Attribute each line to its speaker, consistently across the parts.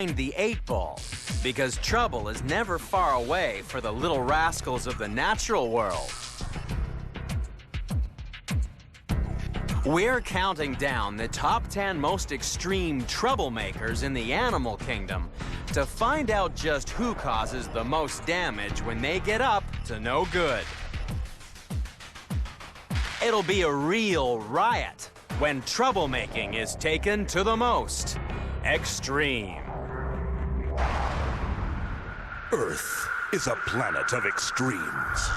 Speaker 1: The 8-ball, because trouble is never far away for the little rascals of the natural world. We're counting down the top 10 most extreme troublemakers in the animal kingdom to find out just who causes the most damage when they get up to no good. It'll be a real riot when troublemaking is taken to the most extreme.
Speaker 2: Earth is a planet of extremes.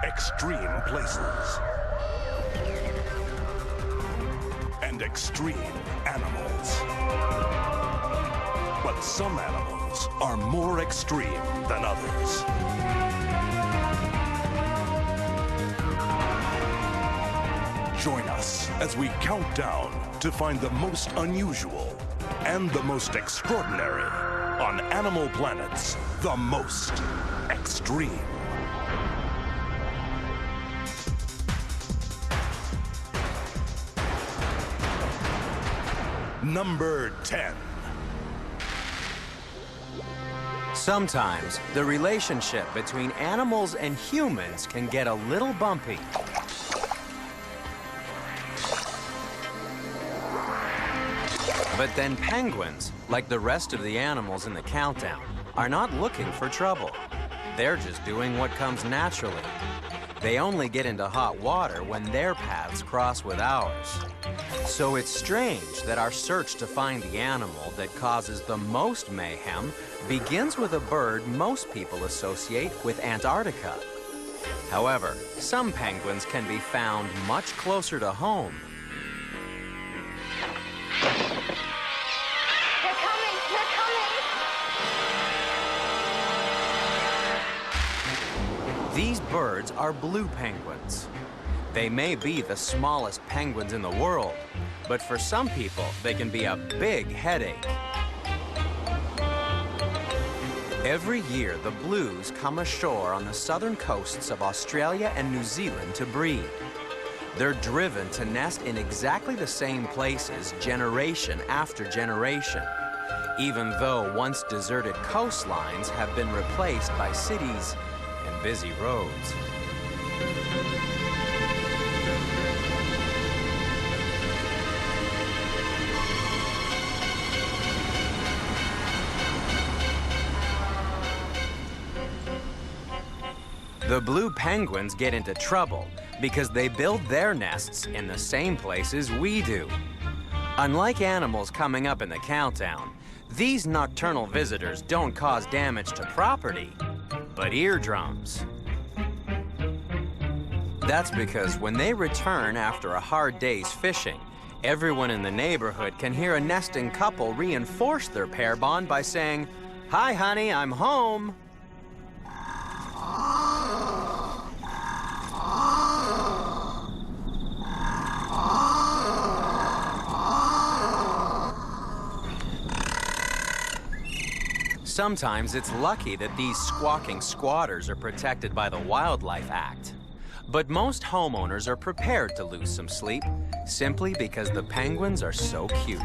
Speaker 2: Extreme places. And extreme animals. But some animals are more extreme than others. Join us as we count down to find the most unusual and the most extraordinary on Animal Planet's The Most Extreme. Number 10.
Speaker 1: Sometimes the relationship between animals and humans can get a little bumpy. But then penguins, like the rest of the animals in the countdown, are not looking for trouble. They're just doing what comes naturally. They only get into hot water when their paths cross with ours. So it's strange that our search to find the animal that causes the most mayhem begins with a bird most people associate with Antarctica. However, some penguins can be found much closer to home. These birds are blue penguins. They may be the smallest penguins in the world, but for some people, they can be a big headache. Every year, the blues come ashore on the southern coasts of Australia and New Zealand to breed. They're driven to nest in exactly the same places generation after generation, even though once deserted coastlines have been replaced by cities and busy roads. The blue penguins get into trouble because they build their nests in the same places we do. Unlike animals coming up in the countdown, these nocturnal visitors don't cause damage to property, but eardrums. That's because when they return after a hard day's fishing, everyone in the neighborhood can hear a nesting couple reinforce their pair bond by saying, "Hi, honey, I'm home." Sometimes it's lucky that these squawking squatters are protected by the Wildlife Act. But most homeowners are prepared to lose some sleep simply because the penguins are so cute.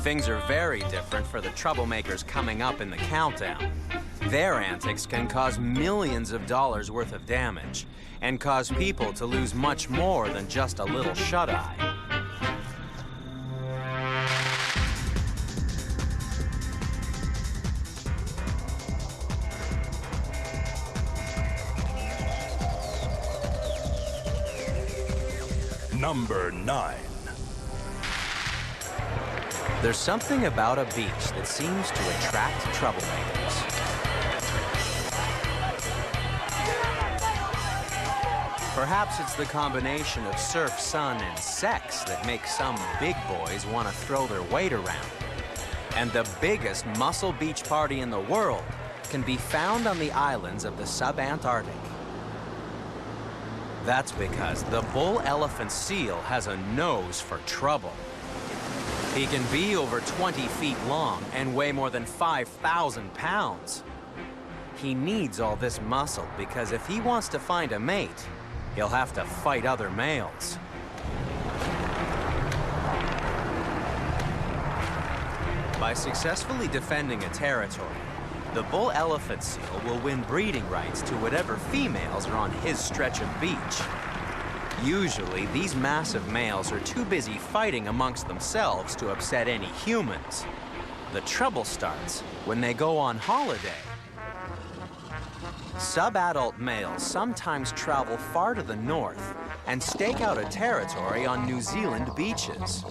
Speaker 1: Things are very different for the troublemakers coming up in the countdown. Their antics can cause millions of dollars worth of damage and cause people to lose much more than just a little shut-eye.
Speaker 2: Number 9.
Speaker 1: There's something about a beach that seems to attract troublemakers. Perhaps it's the combination of surf, sun, and sex that makes some big boys want to throw their weight around. And the biggest muscle beach party in the world can be found on the islands of the sub-Antarctic. That's because the bull elephant seal has a nose for trouble. He can be over 20 feet long and weigh more than 5,000 pounds. He needs all this muscle because if he wants to find a mate, he'll have to fight other males. By successfully defending a territory, the bull elephant seal will win breeding rights to whatever females are on his stretch of beach. Usually, these massive males are too busy fighting amongst themselves to upset any humans. The trouble starts when they go on holiday. Sub-adult males sometimes travel far to the north and stake out a territory on New Zealand beaches.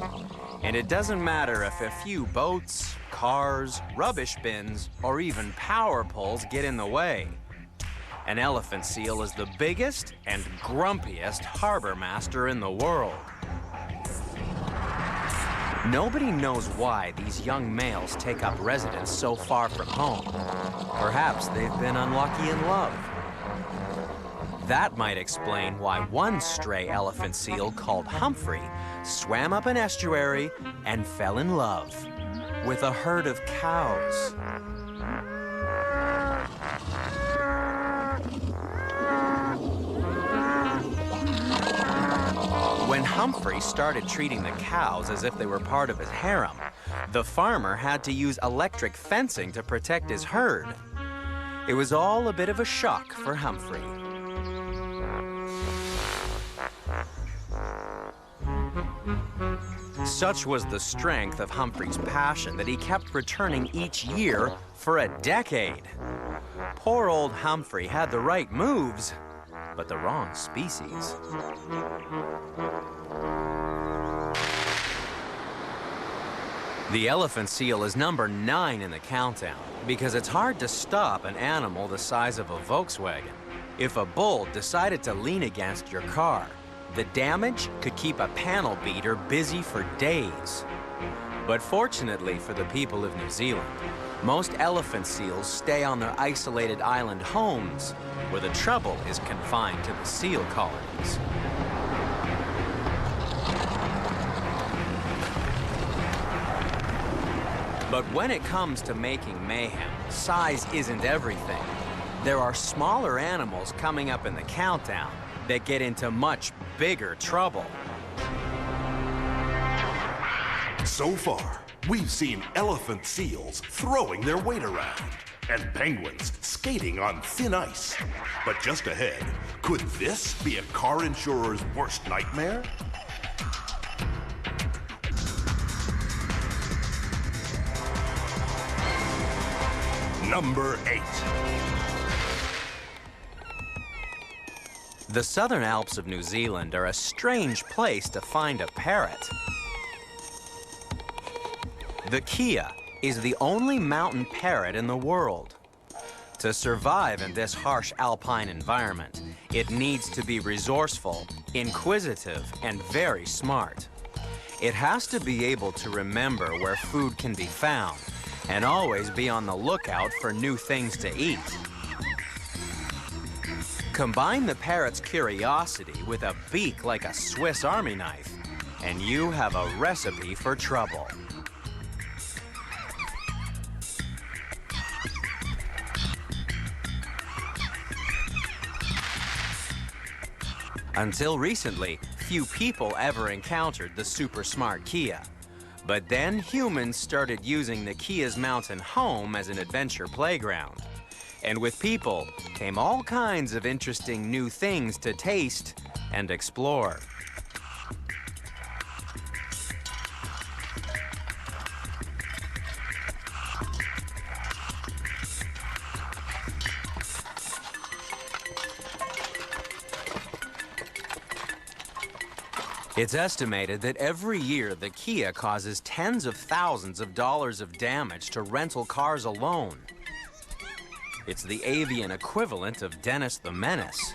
Speaker 1: And it doesn't matter if a few boats, cars, rubbish bins, or even power poles get in the way. An elephant seal is the biggest and grumpiest harbor master in the world. Nobody knows why these young males take up residence so far from home. Perhaps they've been unlucky in love. That might explain why one stray elephant seal called Humphrey swam up an estuary and fell in love with a herd of cows. When Humphrey started treating the cows as if they were part of his harem, the farmer had to use electric fencing to protect his herd. It was all a bit of a shock for Humphrey. Such was the strength of Humphrey's passion that he kept returning each year for a decade. Poor old Humphrey had the right moves, but the wrong species. The elephant seal is number 9 in the countdown because it's hard to stop an animal the size of a Volkswagen. If a bull decided to lean against your car, the damage could keep a panel beater busy for days. But fortunately for the people of New Zealand, most elephant seals stay on their isolated island homes, where the trouble is confined to the seal colonies. But when it comes to making mayhem, size isn't everything. There are smaller animals coming up in the countdown that get into much bigger trouble.
Speaker 2: So far, we've seen elephant seals throwing their weight around and penguins skating on thin ice. But just ahead, could this be a car insurer's worst nightmare? Number 8.
Speaker 1: The Southern Alps of New Zealand are a strange place to find a parrot. The kea is the only mountain parrot in the world. To survive in this harsh alpine environment, it needs to be resourceful, inquisitive, and very smart. It has to be able to remember where food can be found and always be on the lookout for new things to eat. Combine the parrot's curiosity with a beak like a Swiss Army knife, and you have a recipe for trouble. Until recently, few people ever encountered the super smart kea. But then humans started using the kea's mountain home as an adventure playground. And with people came all kinds of interesting new things to taste and explore. It's estimated that every year the kea causes tens of thousands of dollars of damage to rental cars alone. It's the avian equivalent of Dennis the Menace.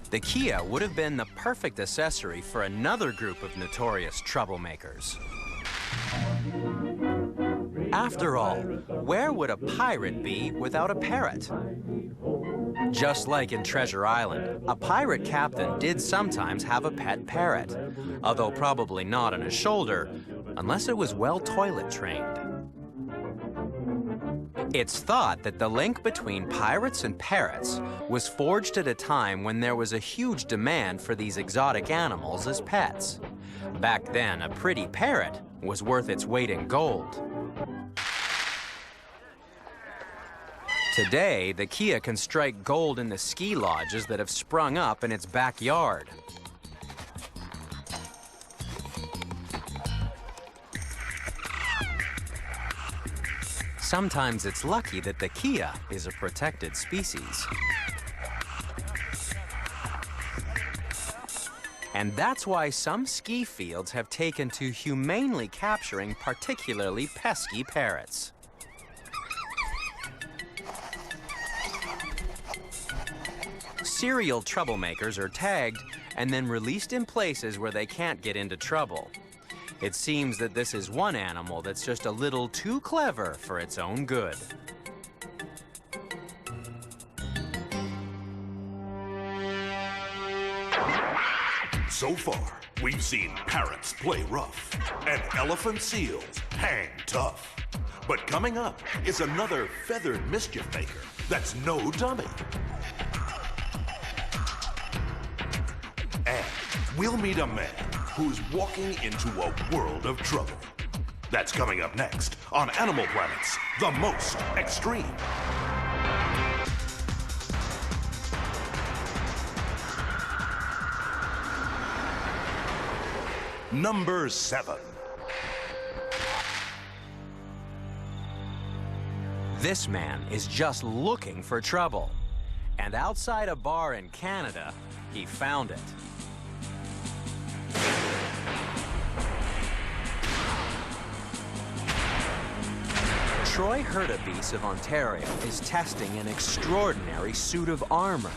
Speaker 1: The kea would have been the perfect accessory for another group of notorious troublemakers. After all, where would a pirate be without a parrot? Just like in Treasure Island, a pirate captain did sometimes have a pet parrot, although probably not on his shoulder, unless it was well toilet trained. It's thought that the link between pirates and parrots was forged at a time when there was a huge demand for these exotic animals as pets. Back then, a pretty parrot was worth its weight in gold. Today, the Kia can strike gold in the ski lodges that have sprung up in its backyard. Sometimes it's lucky that the Kia is a protected species. And that's why some ski fields have taken to humanely capturing particularly pesky parrots. Serial troublemakers are tagged and then released in places where they can't get into trouble. It seems that this is one animal that's just a little too clever for its own good.
Speaker 2: So far, we've seen parrots play rough and elephant seals hang tough. But coming up is another feathered mischief maker that's no dummy. And we'll meet a man who's walking into a world of trouble. That's coming up next on Animal Planet's The Most Extreme. Number 7.
Speaker 1: This man is just looking for trouble. And outside a bar in Canada, he found it. Troy Hurtubise of Ontario is testing an extraordinary suit of armor.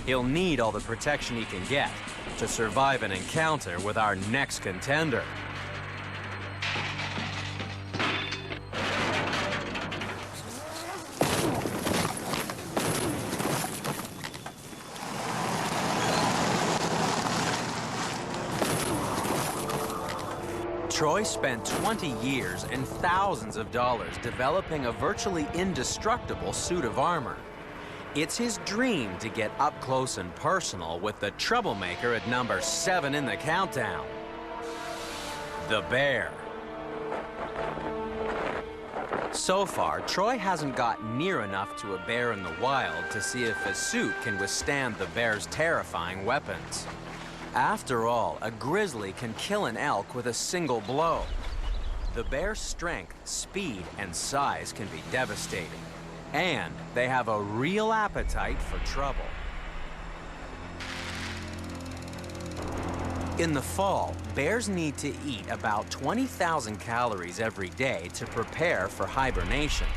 Speaker 1: He'll need all the protection he can get to survive an encounter with our next contender. Troy spent 20 years and thousands of dollars developing a virtually indestructible suit of armor. It's his dream to get up close and personal with the troublemaker at number 7 in the countdown, the bear. So far, Troy hasn't gotten near enough to a bear in the wild to see if his suit can withstand the bear's terrifying weapons. After all, a grizzly can kill an elk with a single blow. The bear's strength, speed, and size can be devastating. And they have a real appetite for trouble. In the fall, bears need to eat about 20,000 calories every day to prepare for hibernation.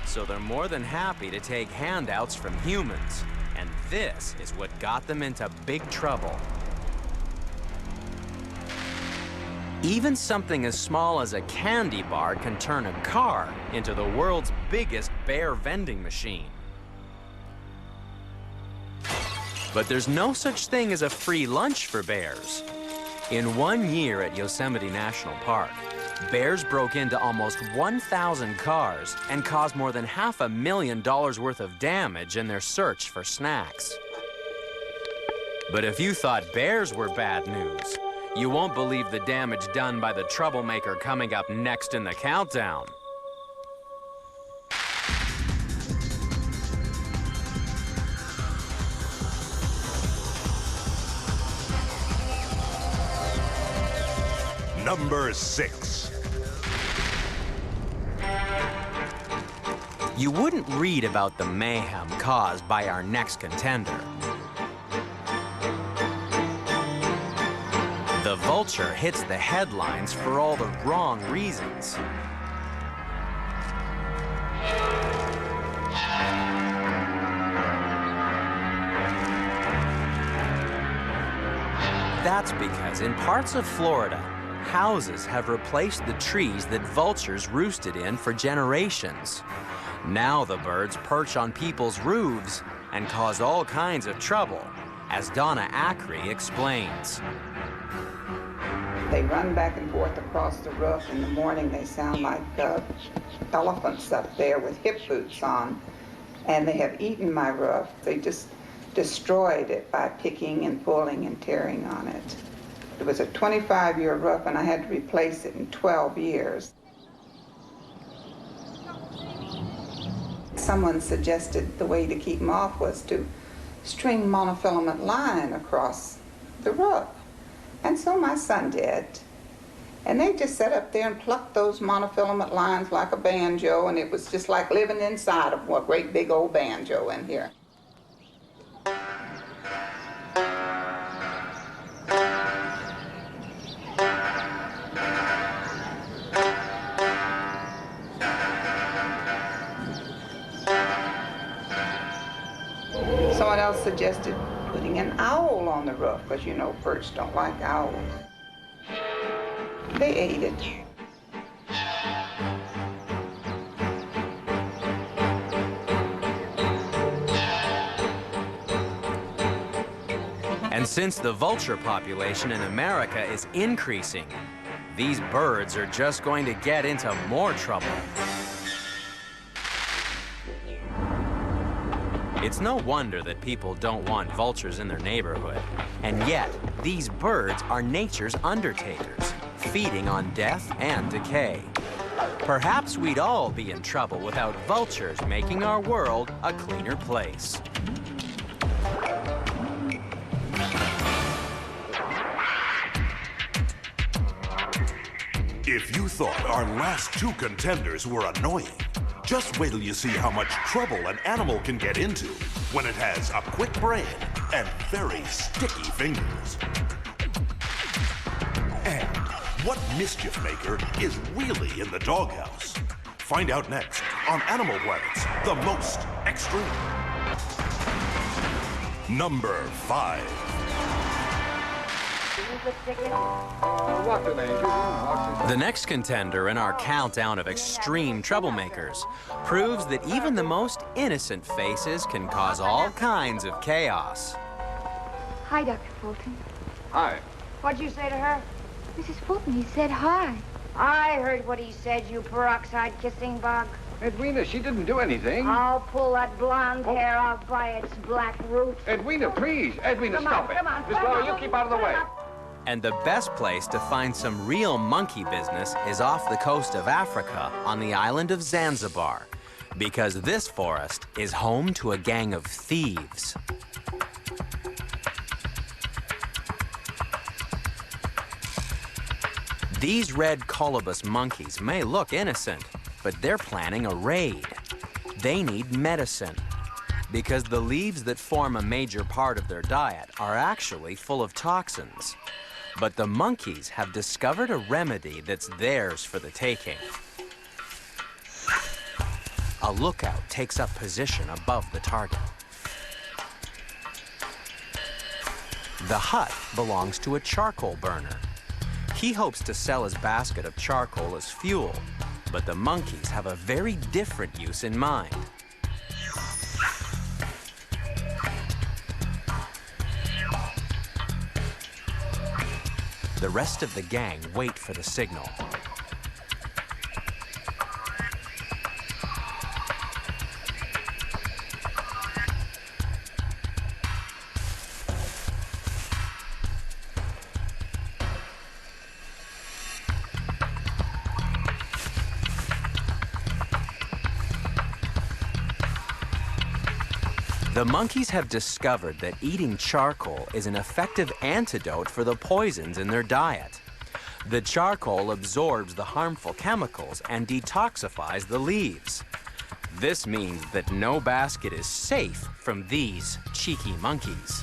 Speaker 1: So they're more than happy to take handouts from humans. And this is what got them into big trouble. Even something as small as a candy bar can turn a car into the world's biggest bear vending machine. But there's no such thing as a free lunch for bears. In 1 year at Yosemite National Park, bears broke into almost 1,000 cars and caused more than $500,000 worth of damage in their search for snacks. But if you thought bears were bad news, you won't believe the damage done by the troublemaker coming up next in the countdown.
Speaker 2: Number 6.
Speaker 1: You wouldn't read about the mayhem caused by our next contender. The vulture hits the headlines for all the wrong reasons. That's because in parts of Florida, houses have replaced the trees that vultures roosted in for generations. Now the birds perch on people's roofs and cause all kinds of trouble, as Donna Acri explains.
Speaker 3: They run back and forth across the roof. In the morning, they sound like elephants up there with hip boots on. And they have eaten my roof. They just destroyed it by picking and pulling and tearing on it. It was a 25-year roof, and I had to replace it in 12 years. Someone suggested the way to keep them off was to string monofilament line across the roof. And so my son did. And they just sat up there and plucked those monofilament lines like a banjo, and it was just like living inside of a great big old banjo in here. Someone else suggested putting an owl on the roof, because you know birds don't like owls. They ate it.
Speaker 1: And since the vulture population in America is increasing, these birds are just going to get into more trouble. It's no wonder that people don't want vultures in their neighborhood. And yet, these birds are nature's undertakers, feeding on death and decay. Perhaps we'd all be in trouble without vultures making our world a cleaner place.
Speaker 2: If you thought our last two contenders were annoying, just wait till you see how much trouble an animal can get into when it has a quick brain and very sticky fingers. And what mischief maker is really in the doghouse? Find out next on Animal Planet's The Most Extreme. Number 5.
Speaker 1: The next contender in our countdown of extreme troublemakers proves that even the most innocent faces can cause all kinds of chaos.
Speaker 4: Hi, Dr. Fulton.
Speaker 5: Hi.
Speaker 4: What'd you say to her? Mrs. Fulton, he said hi. I heard what he said, you peroxide kissing bug.
Speaker 5: Edwina, she didn't do anything.
Speaker 4: I'll pull that blonde hair off by its black roots.
Speaker 5: Edwina, please. Edwina,
Speaker 4: Come
Speaker 5: stop
Speaker 4: on,
Speaker 5: it.
Speaker 4: come on,
Speaker 5: Miss
Speaker 4: come
Speaker 5: Laura,
Speaker 4: on.
Speaker 5: you keep out of the way.
Speaker 1: And the best place to find some real monkey business is off the coast of Africa on the island of Zanzibar, because this forest is home to a gang of thieves. These red colobus monkeys may look innocent, but they're planning a raid. They need medicine, because the leaves that form a major part of their diet are actually full of toxins. But the monkeys have discovered a remedy that's theirs for the taking. A lookout takes up position above the target. The hut belongs to a charcoal burner. He hopes to sell his basket of charcoal as fuel, but the monkeys have a very different use in mind. The rest of the gang wait for the signal. The monkeys have discovered that eating charcoal is an effective antidote for the poisons in their diet. The charcoal absorbs the harmful chemicals and detoxifies the leaves. This means that no basket is safe from these cheeky monkeys.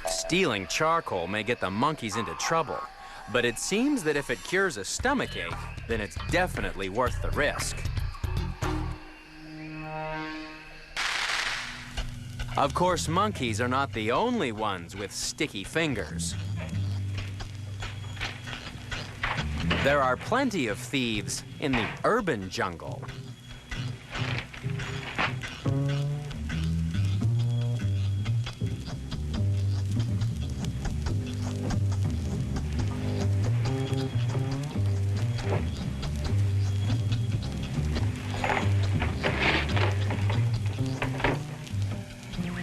Speaker 1: Stealing charcoal may get the monkeys into trouble, but it seems that if it cures a stomachache, then it's definitely worth the risk. Of course, monkeys are not the only ones with sticky fingers. There are plenty of thieves in the urban jungle.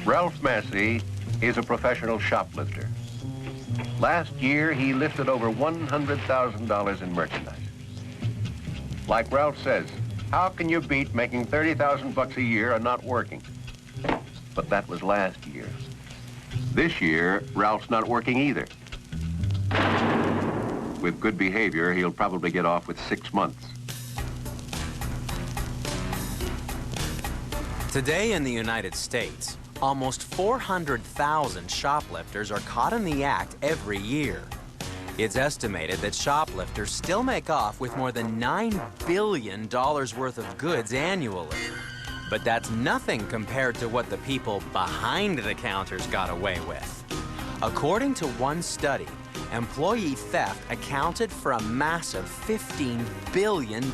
Speaker 5: Ralph Massey is a professional shoplifter. Last year, he lifted over $100,000 in merchandise. Like Ralph says, how can you beat making 30,000 bucks a year and not working? But that was last year. This year, Ralph's not working either. With good behavior, he'll probably get off with 6 months.
Speaker 1: Today in the United States, almost 400,000 shoplifters are caught in the act every year. It's estimated that shoplifters still make off with more than $9 billion worth of goods annually. But that's nothing compared to what the people behind the counters got away with. According to one study, employee theft accounted for a massive $15 billion.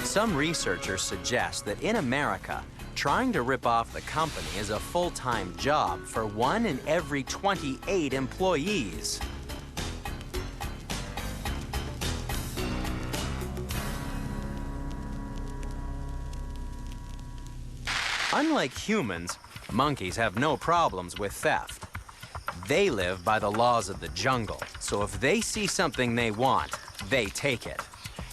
Speaker 1: Some researchers suggest that in America, trying to rip off the company is a full-time job for 1 in every 28 employees. Unlike humans, monkeys have no problems with theft. They live by the laws of the jungle, so if they see something they want, they take it.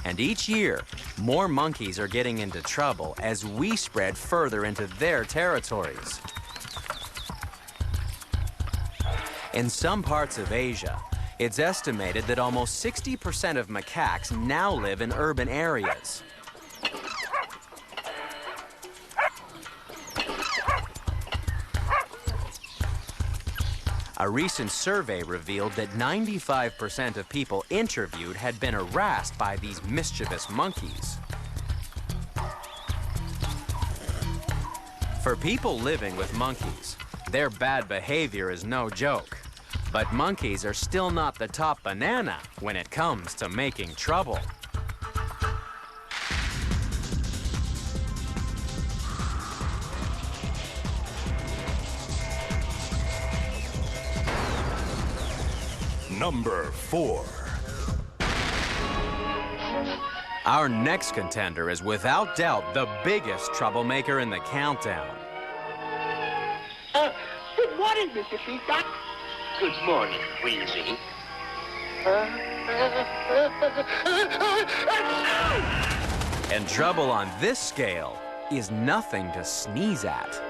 Speaker 1: And each year, more monkeys are getting into trouble as we spread further into their territories. In some parts of Asia, it's estimated that almost 60% of macaques now live in urban areas. A recent survey revealed that 95% of people interviewed had been harassed by these mischievous monkeys. For people living with monkeys, their bad behavior is no joke. But monkeys are still not the top banana when it comes to making trouble.
Speaker 2: Number 4.
Speaker 1: Our next contender is without doubt the biggest troublemaker in the countdown.
Speaker 6: Good morning, Mr. Peacock. Good morning, Queasy.
Speaker 1: And trouble on this scale is nothing to sneeze at.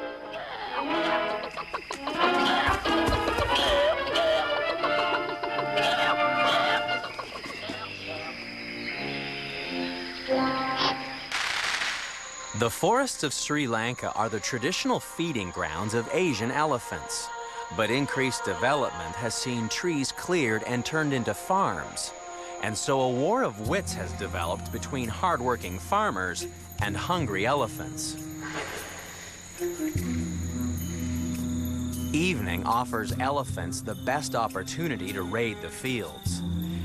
Speaker 1: The forests of Sri Lanka are the traditional feeding grounds of Asian elephants. But increased development has seen trees cleared and turned into farms. And so a war of wits has developed between hardworking farmers and hungry elephants. Evening offers elephants the best opportunity to raid the fields.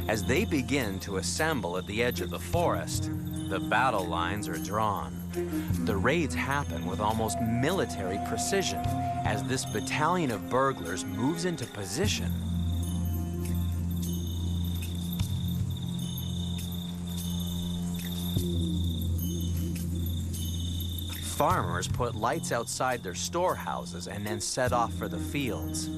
Speaker 1: As they begin to assemble at the edge of the forest, the battle lines are drawn. The raids happen with almost military precision as this battalion of burglars moves into position. Farmers put lights outside their storehouses and then set off for the fields.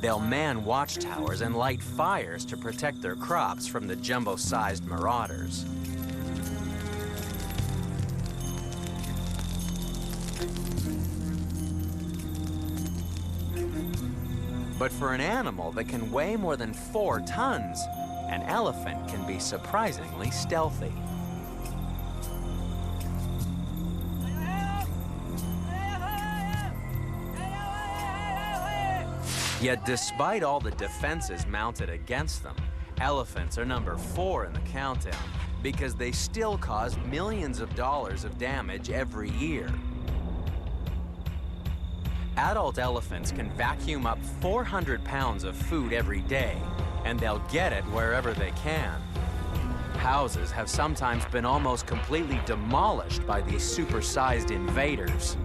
Speaker 1: They'll man watchtowers and light fires to protect their crops from the jumbo-sized marauders. But for an animal that can weigh more than 4 tons, an elephant can be surprisingly stealthy. Yet despite all the defenses mounted against them, elephants are number 4 in the countdown because they still cause millions of dollars of damage every year. Adult elephants can vacuum up 400 pounds of food every day, and they'll get it wherever they can. Houses have sometimes been almost completely demolished by these supersized invaders.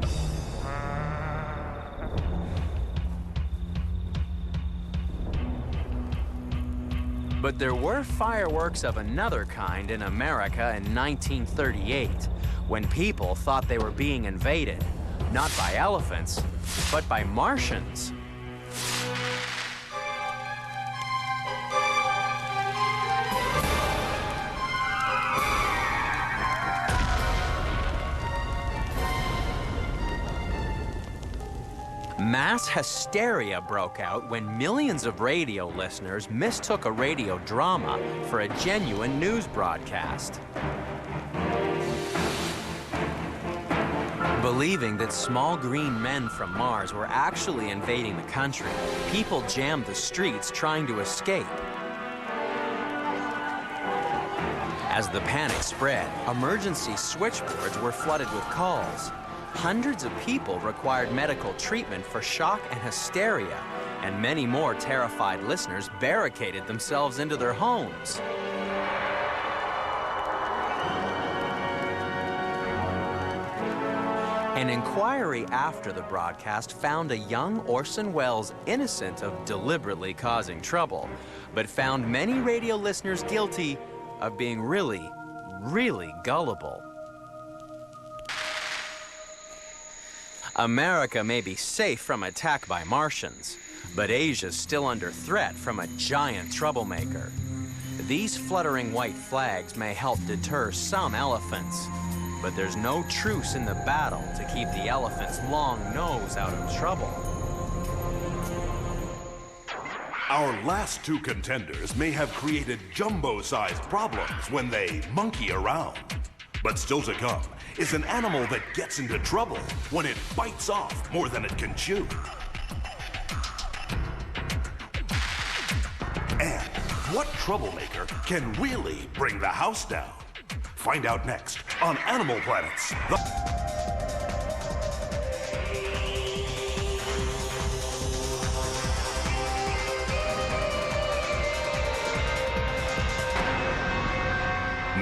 Speaker 1: But there were fireworks of another kind in America in 1938, when people thought they were being invaded, not by elephants, but by Martians. Mass hysteria broke out when millions of radio listeners mistook a radio drama for a genuine news broadcast. Believing that small green men from Mars were actually invading the country, people jammed the streets trying to escape. As the panic spread, emergency switchboards were flooded with calls. Hundreds of people required medical treatment for shock and hysteria, and many more terrified listeners barricaded themselves into their homes. An inquiry after the broadcast found a young Orson Welles innocent of deliberately causing trouble, but found many radio listeners guilty of being really, really gullible. America may be safe from attack by Martians, but Asia's still under threat from a giant troublemaker. These fluttering white flags may help deter some elephants, but there's no truce in the battle to keep the elephant's long nose out of trouble.
Speaker 2: Our last two contenders may have created jumbo-sized problems when they monkey around. But still to come is an animal that gets into trouble when it bites off more than it can chew. And what troublemaker can really bring the house down? Find out next on Animal Planets.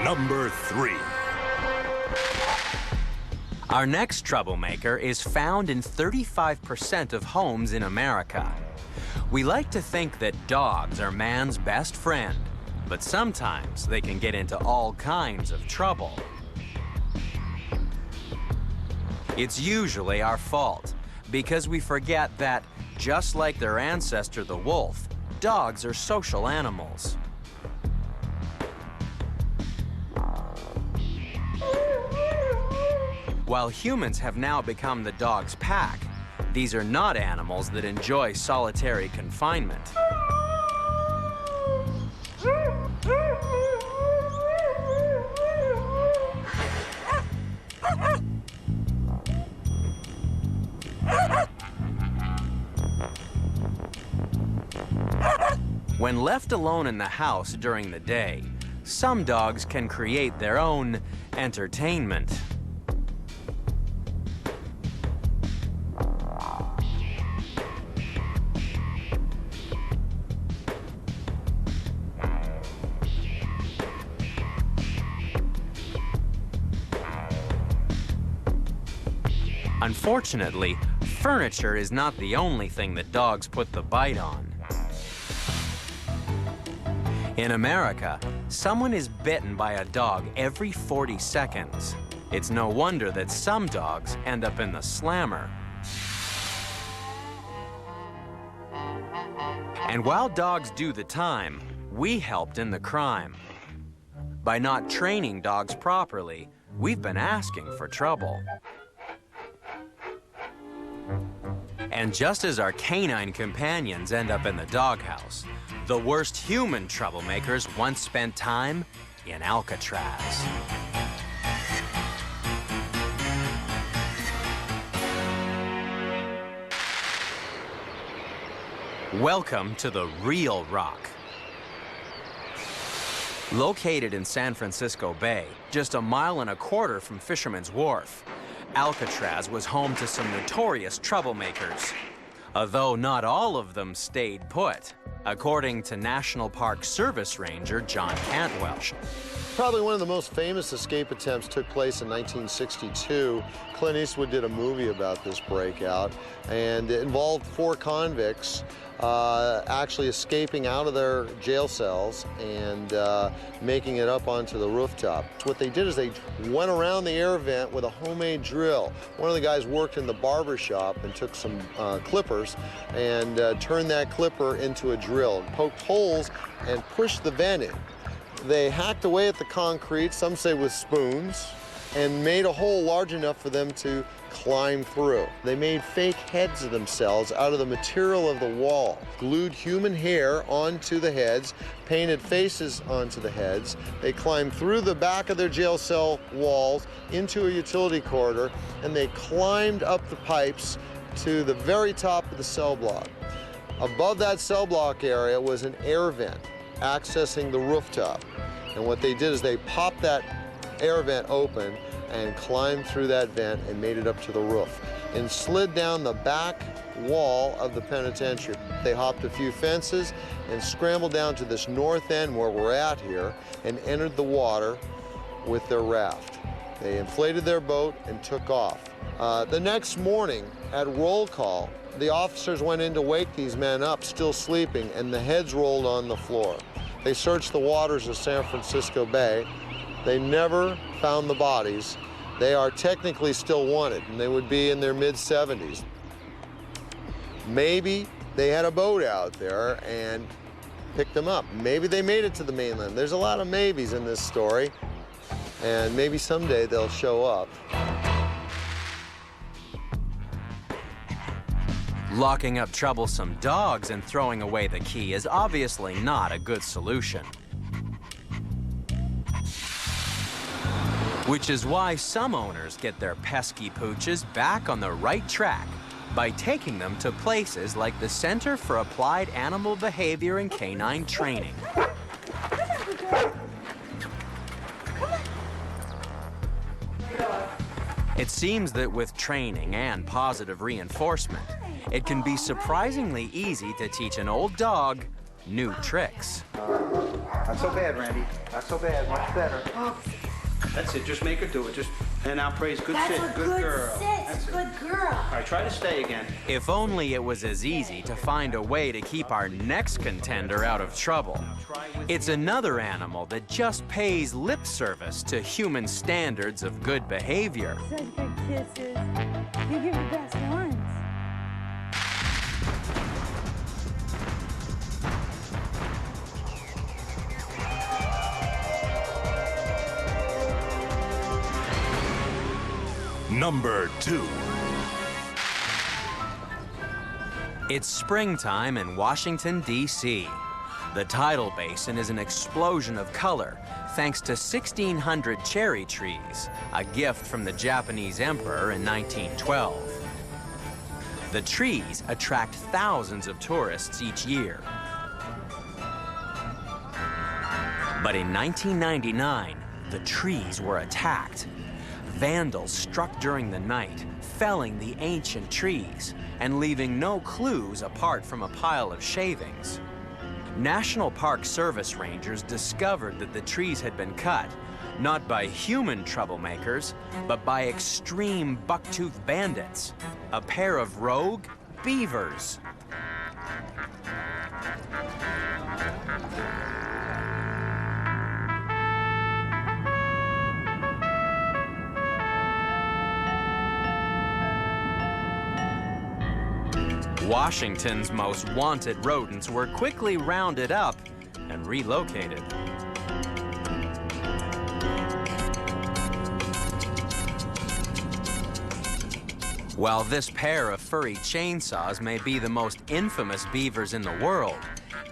Speaker 2: Number 3.
Speaker 1: Our next troublemaker is found in 35% of homes in America. We like to think that dogs are man's best friend, but sometimes they can get into all kinds of trouble. It's usually our fault, because we forget that, just like their ancestor the wolf, dogs are social animals. While humans have now become the dog's pack, these are not animals that enjoy solitary confinement. When left alone in the house during the day, some dogs can create their own entertainment. Unfortunately, furniture is not the only thing that dogs put the bite on. In America, someone is bitten by a dog every 40 seconds. It's no wonder that some dogs end up in the slammer. And while dogs do the time, we helped in the crime. By not training dogs properly, we've been asking for trouble. And just as our canine companions end up in the doghouse, the worst human troublemakers once spent time in Alcatraz. Welcome to the real Rock. Located in San Francisco Bay, just 1.25 miles from Fisherman's Wharf, Alcatraz was home to some notorious troublemakers, although not all of them stayed put, according to National Park Service Ranger John Cantwell.
Speaker 7: Probably one of the most famous escape attempts took place in 1962. Clint Eastwood did a movie about this breakout, and it involved 4 convicts actually escaping out of their jail cells and making it up onto the rooftop. What they did is they went around the air vent with a homemade drill. One of the guys worked in the barber shop and took some clippers and turned that clipper into a drill, poked holes and pushed the vent in. They hacked away at the concrete, some say with spoons, and made a hole large enough for them to climb through. They made fake heads of themselves out of the material of the wall, glued human hair onto the heads, painted faces onto the heads. They climbed through the back of their jail cell walls into a utility corridor, and they climbed up the pipes to the very top of the cell block. Above that cell block area was an air vent accessing the rooftop. And what they did is they popped that air vent open and climbed through that vent and made it up to the roof and slid down the back wall of the penitentiary. They hopped a few fences and scrambled down to this north end where we're at here and entered the water with their raft. They inflated their boat and took off. The next morning at roll call, the officers went in to wake these men up, still sleeping, and the heads rolled on the floor. They searched the waters of San Francisco Bay. They never found the bodies. They are technically still wanted, and they would be in their mid-70s. Maybe they had a boat out there and picked them up. Maybe they made it to the mainland. There's a lot of maybes in this story, and maybe someday they'll show up.
Speaker 1: Locking up troublesome dogs and throwing away the key is obviously not a good solution. Which is why some owners get their pesky pooches back on the right track by taking them to places like the Center for Applied Animal Behavior and Canine Training. It seems that with training and positive reinforcement, it can be surprisingly easy to teach an old dog new tricks.
Speaker 8: Not so bad, Randy. Not so bad. Much better. That's it. Just make her do it. Just and now praise. Good sit. Good girl. That's it.
Speaker 9: Good girl.
Speaker 8: All right, try to stay again.
Speaker 1: If only it was as easy to find a way to keep our next contender out of trouble. It's another animal that just pays lip service to human standards of good behavior.
Speaker 9: Such good kisses. You give the best ones.
Speaker 2: Number 2.
Speaker 1: It's springtime in Washington, D.C. The tidal basin is an explosion of color thanks to 1,600 cherry trees, a gift from the Japanese emperor in 1912. The trees attract thousands of tourists each year. But in 1999, the trees were attacked. Vandals struck during the night, felling the ancient trees and leaving no clues apart from a pile of shavings. National Park Service rangers discovered that the trees had been cut, not by human troublemakers, but by extreme bucktooth bandits, a pair of rogue beavers. Washington's most wanted rodents were quickly rounded up and relocated. While this pair of furry chainsaws may be the most infamous beavers in the world,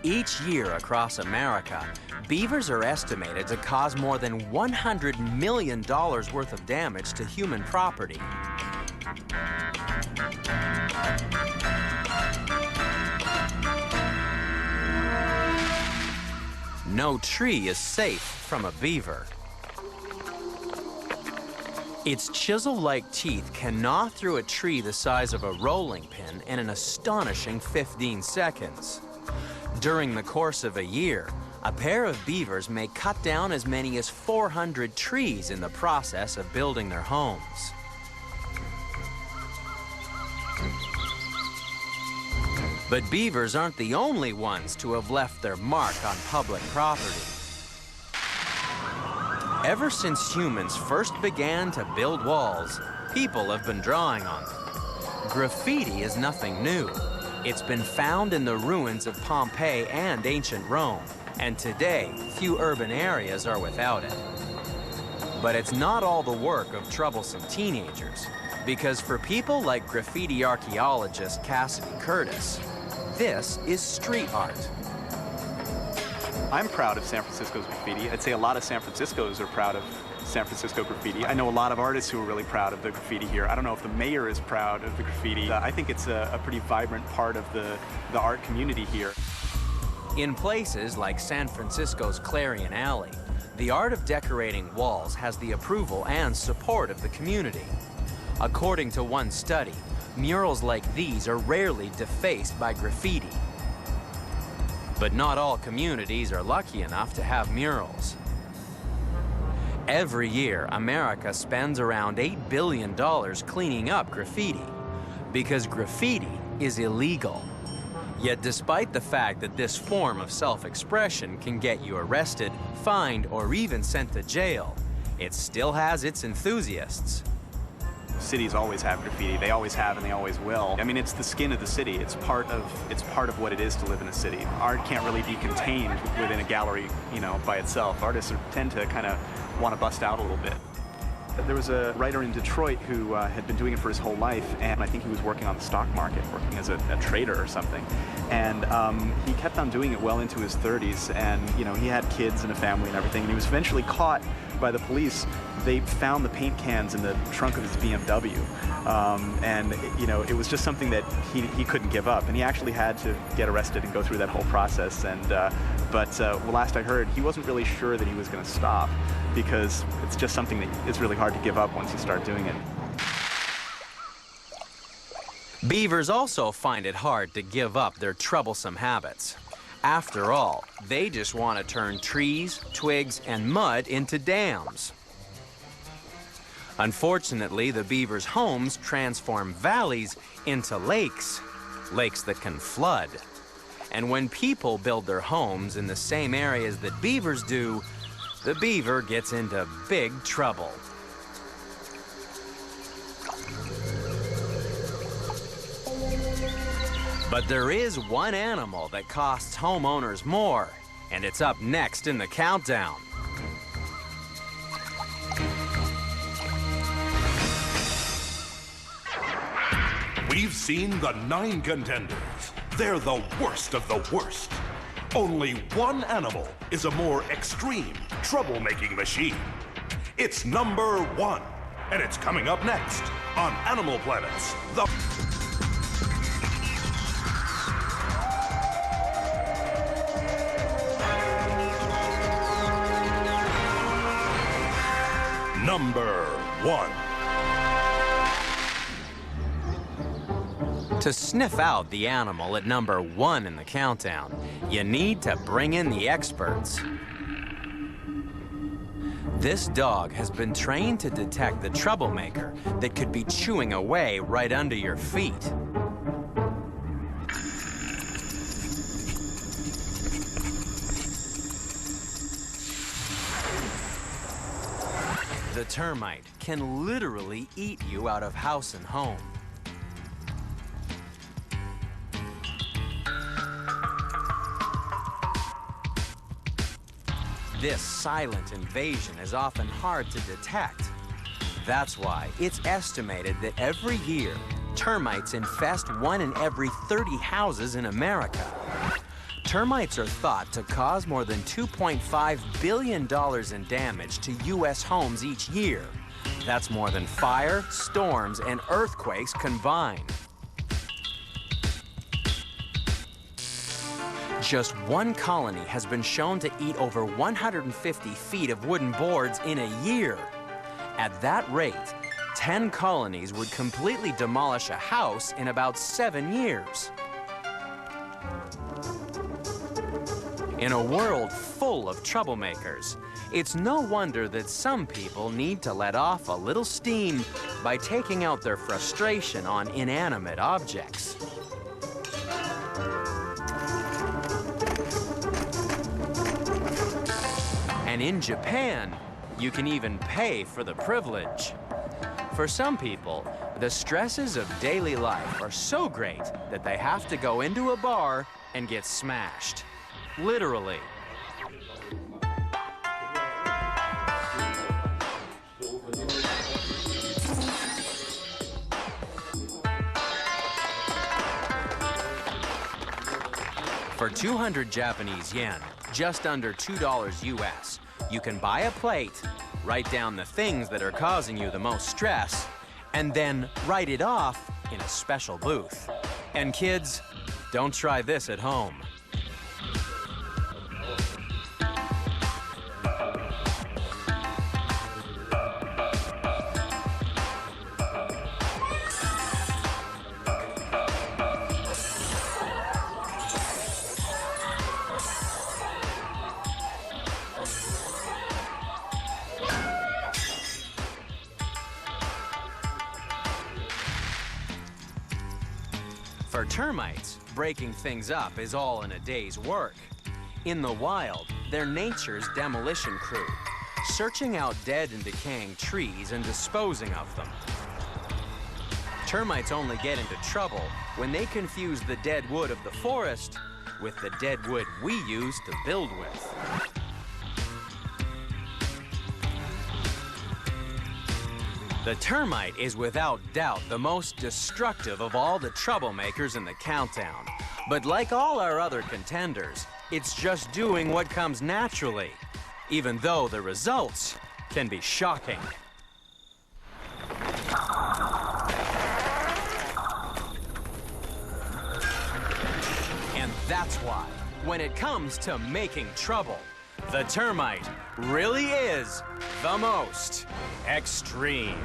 Speaker 1: each year across America, beavers are estimated to cause more than $100 million worth of damage to human property. No tree is safe from a beaver. Its chisel-like teeth can gnaw through a tree the size of a rolling pin in an astonishing 15 seconds. During the course of a year, a pair of beavers may cut down as many as 400 trees in the process of building their homes. But beavers aren't the only ones to have left their mark on public property. Ever since humans first began to build walls, people have been drawing on them. Graffiti is nothing new. It's been found in the ruins of Pompeii and ancient Rome, and today, few urban areas are without it. But it's not all the work of troublesome teenagers, because for people like graffiti archaeologist Cassidy Curtis, this is street art.
Speaker 10: I'm proud of San Francisco's graffiti. I'd say a lot of San Franciscos are proud of San Francisco graffiti. I know a lot of artists who are really proud of the graffiti here. I don't know if the mayor is proud of the graffiti. I think it's a pretty vibrant part of the art community here.
Speaker 1: In places like San Francisco's Clarion Alley, the art of decorating walls has the approval and support of the community. According to one study, murals like these are rarely defaced by graffiti. But not all communities are lucky enough to have murals. Every year, America spends around $8 billion cleaning up graffiti, because graffiti is illegal. Yet despite the fact that this form of self-expression can get you arrested, fined, or even sent to jail, it still has its enthusiasts.
Speaker 10: Cities always have graffiti. They always have and they always will. I mean, it's the skin of the city. It's part of what it is to live in a city. Art can't really be contained within a gallery, you know, by itself. Artists tend to kind of want to bust out a little bit. There was a writer in Detroit who had been doing it for his whole life, and I think he was working on the stock market, working as a trader or something. And he kept on doing it well into his 30s, and you know, he had kids and a family and everything, and he was eventually caught by the police. They found the paint cans in the trunk of his BMW, and you know, it was just something that he couldn't give up, and he actually had to get arrested and go through that whole process. And but last I heard, he wasn't really sure that he was going to stop, because it's just something that is really hard to give up once you start doing it.
Speaker 1: Beavers also find it hard to give up their troublesome habits. After all, they just want to turn trees, twigs, and mud into dams. Unfortunately, the beavers' homes transform valleys into lakes, lakes that can flood. And when people build their homes in the same areas that beavers do, the beaver gets into big trouble. But there is one animal that costs homeowners more, and it's up next in the countdown.
Speaker 2: We've seen the 9 contenders. They're the worst of the worst. Only one animal is a more extreme troublemaking machine. It's number 1, and it's coming up next on Animal Planets. Number 1.
Speaker 1: To sniff out the animal at number 1 in the countdown, you need to bring in the experts. This dog has been trained to detect the troublemaker that could be chewing away right under your feet. The termite can literally eat you out of house and home. This silent invasion is often hard to detect. That's why it's estimated that every year, termites infest 1 in every 30 houses in America. Termites are thought to cause more than $2.5 billion in damage to U.S. homes each year. That's more than fire, storms, and earthquakes combined. Just one colony has been shown to eat over 150 feet of wooden boards in a year. At that rate, 10 colonies would completely demolish a house in about 7 years. In a world full of troublemakers, it's no wonder that some people need to let off a little steam by taking out their frustration on inanimate objects. And in Japan, you can even pay for the privilege. For some people, the stresses of daily life are so great that they have to go into a bar and get smashed. Literally. For 200 Japanese yen, just under $2 US, you can buy a plate, write down the things that are causing you the most stress, and then write it off in a special booth. And kids, don't try this at home. For termites, breaking things up is all in a day's work. In the wild, they're nature's demolition crew, searching out dead and decaying trees and disposing of them. Termites only get into trouble when they confuse the dead wood of the forest with the dead wood we use to build with. The termite is without doubt the most destructive of all the troublemakers in the countdown. But like all our other contenders, it's just doing what comes naturally, even though the results can be shocking. And that's why, when it comes to making trouble, the termite really is the most extreme.